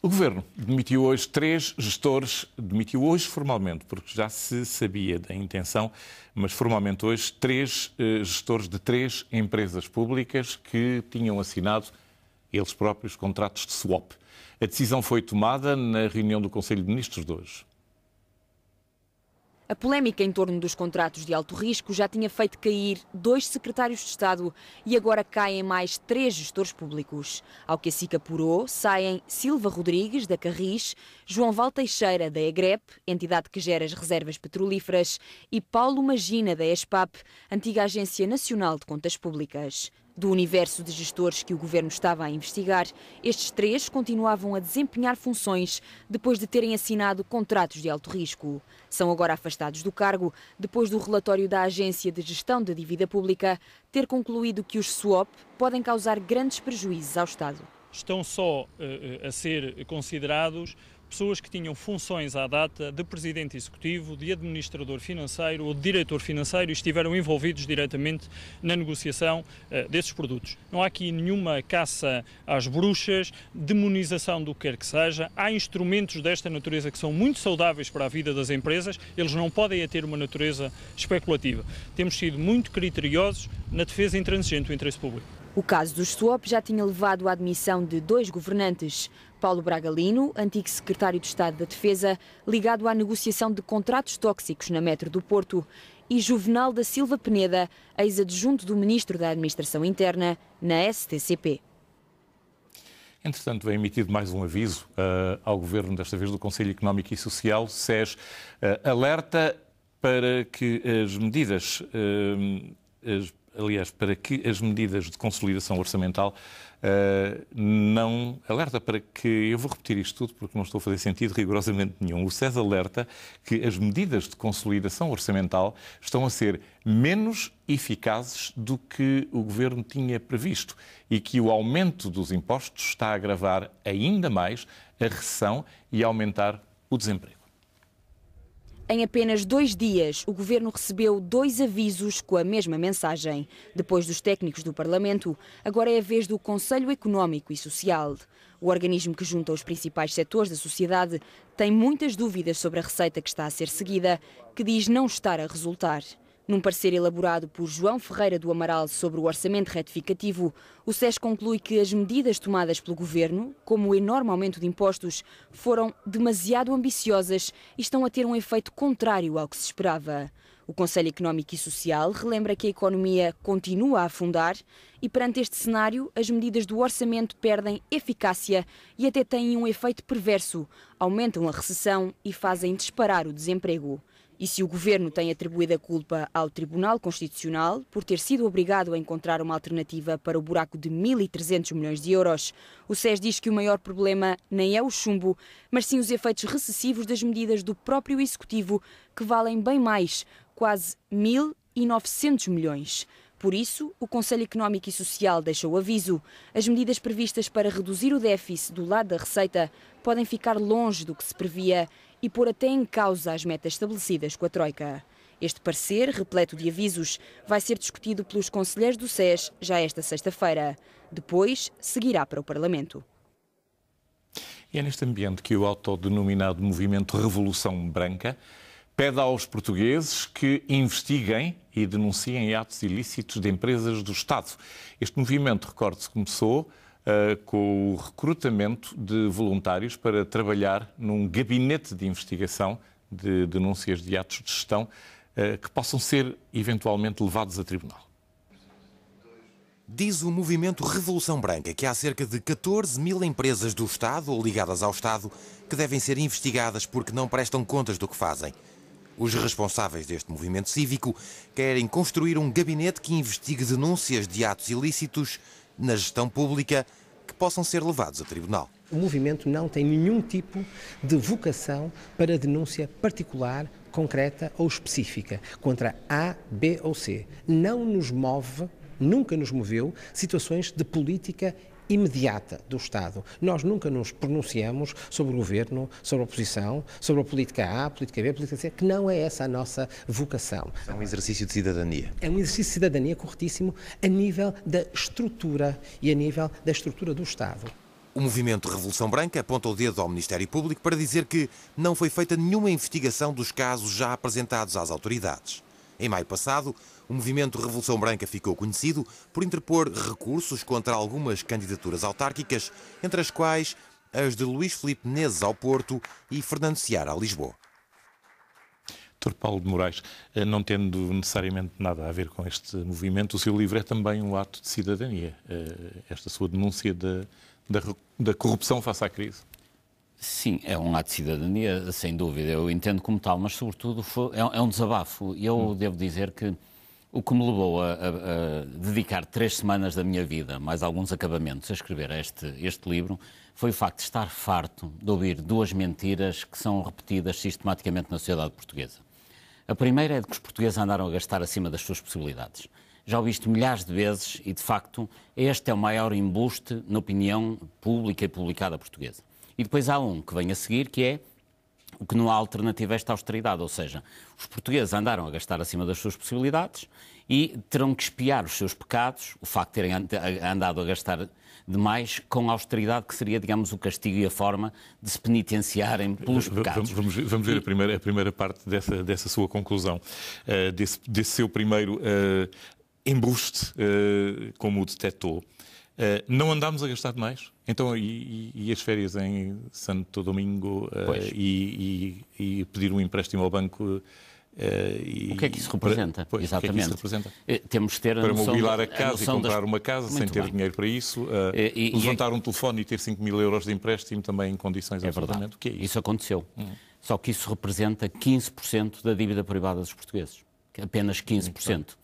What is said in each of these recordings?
O Governo demitiu hoje 3 gestores, demitiu hoje formalmente, porque já se sabia da intenção, mas formalmente hoje 3 gestores de 3 empresas públicas que tinham assinado eles próprios contratos de swap. A decisão foi tomada na reunião do Conselho de Ministros de hoje. A polémica em torno dos contratos de alto risco já tinha feito cair 2 secretários de Estado e agora caem mais 3 gestores públicos. Ao que a SIC apurou, saem Silva Rodrigues, da Carris, João Val Teixeira, da EGREP, entidade que gera as reservas petrolíferas, e Paulo Magina, da ESPAP, antiga Agência Nacional de Contas Públicas. Do universo de gestores que o Governo estava a investigar, estes 3 continuavam a desempenhar funções depois de terem assinado contratos de alto risco. São agora afastados do cargo depois do relatório da Agência de Gestão da Dívida Pública ter concluído que os swap podem causar grandes prejuízos ao Estado. Estão só a ser considerados pessoas que tinham funções à data de presidente executivo, de administrador financeiro ou de diretor financeiro e estiveram envolvidos diretamente na negociação desses produtos. Não há aqui nenhuma caça às bruxas, demonização do que quer que seja. Há instrumentos desta natureza que são muito saudáveis para a vida das empresas, eles não podem ter uma natureza especulativa. Temos sido muito criteriosos na defesa intransigente do interesse público. O caso dos swap já tinha levado à admissão de 2 governantes. Paulo Braga Lino, antigo secretário de Estado da Defesa, ligado à negociação de contratos tóxicos na Metro do Porto, e Juvenal da Silva Peneda, ex-adjunto do Ministro da Administração Interna, na STCP. Entretanto, é emitido mais um aviso ao Governo, desta vez do Conselho Económico e Social, SES, alerta para que as medidas... para que as medidas de consolidação orçamental não... Alerta para que... Eu vou repetir isto tudo porque não estou a fazer sentido rigorosamente nenhum. O SES alerta que as medidas de consolidação orçamental estão a ser menos eficazes do que o Governo tinha previsto e que o aumento dos impostos está a agravar ainda mais a recessão e a aumentar o desemprego. Em apenas 2 dias, o Governo recebeu 2 avisos com a mesma mensagem. Depois dos técnicos do Parlamento, agora é a vez do Conselho Económico e Social. O organismo que junta os principais setores da sociedade tem muitas dúvidas sobre a receita que está a ser seguida, que diz não estar a resultar. Num parecer elaborado por João Ferreira do Amaral sobre o orçamento retificativo, o SES conclui que as medidas tomadas pelo Governo, como o enorme aumento de impostos, foram demasiado ambiciosas e estão a ter um efeito contrário ao que se esperava. O Conselho Económico e Social relembra que a economia continua a afundar e, perante este cenário, as medidas do orçamento perdem eficácia e até têm um efeito perverso, aumentam a recessão e fazem disparar o desemprego. E se o Governo tem atribuído a culpa ao Tribunal Constitucional por ter sido obrigado a encontrar uma alternativa para o buraco de 1.300 milhões de euros, o SES diz que o maior problema nem é o chumbo, mas sim os efeitos recessivos das medidas do próprio Executivo, que valem bem mais, quase 1.900 milhões. Por isso, o Conselho Económico e Social deixou aviso. As medidas previstas para reduzir o déficit do lado da receita podem ficar longe do que se previa e pôr até em causa as metas estabelecidas com a Troika. Este parecer, repleto de avisos, vai ser discutido pelos conselheiros do SES já esta sexta-feira. Depois, seguirá para o Parlamento. E é neste ambiente que o autodenominado Movimento Revolução Branca pede aos portugueses que investiguem e denunciem atos ilícitos de empresas do Estado. Este movimento, recorde-se, começou com o recrutamento de voluntários para trabalhar num gabinete de investigação de denúncias de atos de gestão que possam ser eventualmente levados a tribunal. Diz o Movimento Revolução Branca que há cerca de 14.000 empresas do Estado ou ligadas ao Estado que devem ser investigadas porque não prestam contas do que fazem. Os responsáveis deste movimento cívico querem construir um gabinete que investigue denúncias de atos ilícitos na gestão pública que possam ser levados a tribunal. O movimento não tem nenhum tipo de vocação para denúncia particular, concreta ou específica contra A, B ou C. Não nos move, nunca nos moveu, situações de política imediata do Estado. Nós nunca nos pronunciamos sobre o Governo, sobre a oposição, sobre a política A, a política B, a política C, que não é essa a nossa vocação. É um exercício de cidadania. É um exercício de cidadania corretíssimo a nível da estrutura e a nível da estrutura do Estado. O movimento Revolução Branca aponta o dedo ao Ministério Público para dizer que não foi feita nenhuma investigação dos casos já apresentados às autoridades. Em maio passado, o movimento Revolução Branca ficou conhecido por interpor recursos contra algumas candidaturas autárquicas, entre as quais as de Luís Filipe Menezes ao Porto e Fernando Seara a Lisboa. Dr. Paulo de Moraes, não tendo necessariamente nada a ver com este movimento, o seu livro é também um ato de cidadania, esta sua denúncia da corrupção face à crise. Sim, é um ato de cidadania, sem dúvida, eu entendo como tal, mas sobretudo é um desabafo. Eu devo dizer que o que me levou a dedicar 3 semanas da minha vida, mais alguns acabamentos, a escrever este livro, foi o facto de estar farto de ouvir 2 mentiras que são repetidas sistematicamente na sociedade portuguesa. A primeira é de que os portugueses andaram a gastar acima das suas possibilidades. Já ouvi isto milhares de vezes e, de facto, este é o maior embuste na opinião pública e publicada portuguesa. E depois há um que vem a seguir, que é o que não há alternativa a esta austeridade, ou seja, os portugueses andaram a gastar acima das suas possibilidades e terão que expiar os seus pecados, o facto de terem andado a gastar demais, com a austeridade que seria, digamos, o castigo e a forma de se penitenciarem pelos pecados. Vamos ver a primeira parte dessa sua conclusão, desse seu primeiro embuste, como o detectou. Não andámos a gastar demais? Então, e as férias em Santo Domingo e pedir um empréstimo ao banco? O que é que isso representa? Exatamente. O que é que isso representa? Temos que ter para mobilar a casa e comprar uma casa sem ter dinheiro para isso, levantar um telefone e ter 5.000 euros de empréstimo também em condições absolutamente. O que é isso? Isso aconteceu. Só que isso representa 15% da dívida privada dos portugueses. Apenas 15%.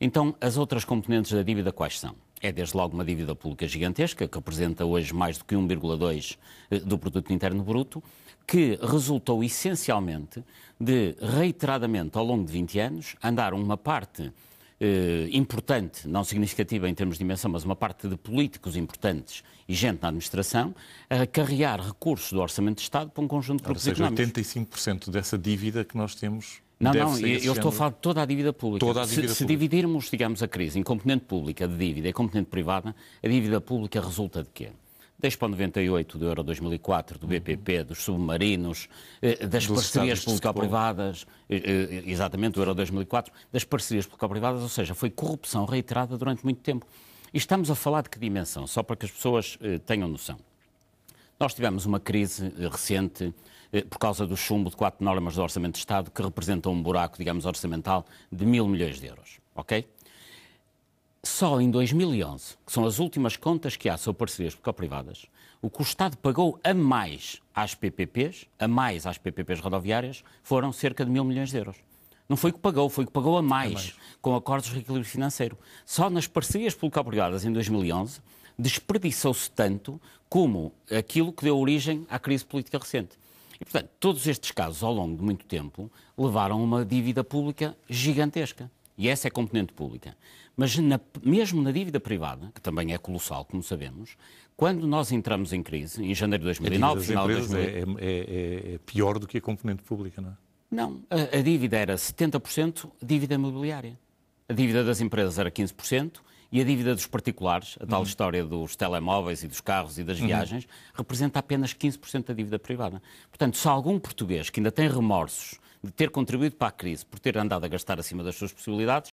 Então, as outras componentes da dívida quais são? É desde logo uma dívida pública gigantesca, que representa hoje mais do que 1,2% do produto interno bruto, que resultou essencialmente de, reiteradamente, ao longo de 20 anos, andar uma parte importante, não significativa em termos de dimensão, mas uma parte de políticos importantes e gente na administração, a carregar recursos do Orçamento de Estado para um conjunto de grupos económicos. 85% dessa dívida que nós temos... Não, eu estou a falar de toda a dívida pública. Se dividirmos, digamos, a crise em componente pública de dívida e componente privada, a dívida pública resulta de quê? Desde para o 98 do Euro 2004, do BPP, dos submarinos, das parcerias público-privadas, exatamente, do Euro 2004, das parcerias público-privadas, ou seja, foi corrupção reiterada durante muito tempo. E estamos a falar de que dimensão? Só para que as pessoas tenham noção. Nós tivemos uma crise recente por causa do chumbo de 4 normas do Orçamento de Estado que representam um buraco, digamos, orçamental de 1.000 milhões de euros, ok? Só em 2011, que são as últimas contas que há sobre parcerias público-privadas, o que o Estado pagou a mais às PPPs rodoviárias, foram cerca de 1.000 milhões de euros. Não foi o que pagou, foi o que pagou a mais, com acordos de reequilíbrio financeiro. Só nas parcerias público-privadas em 2011, desperdiçou-se tanto como aquilo que deu origem à crise política recente. E, portanto, todos estes casos, ao longo de muito tempo, levaram a uma dívida pública gigantesca. E essa é a componente pública. Mas mesmo na dívida privada, que também é colossal, como sabemos, quando nós entramos em crise, em janeiro de 2009, final de 2008... É pior do que a componente pública, não é? Não, a dívida era 70% dívida imobiliária. A dívida das empresas era 15%, e a dívida dos particulares, a tal história dos telemóveis e dos carros e das viagens, representa apenas 15% da dívida privada. Portanto, se há algum português que ainda tem remorsos de ter contribuído para a crise por ter andado a gastar acima das suas possibilidades,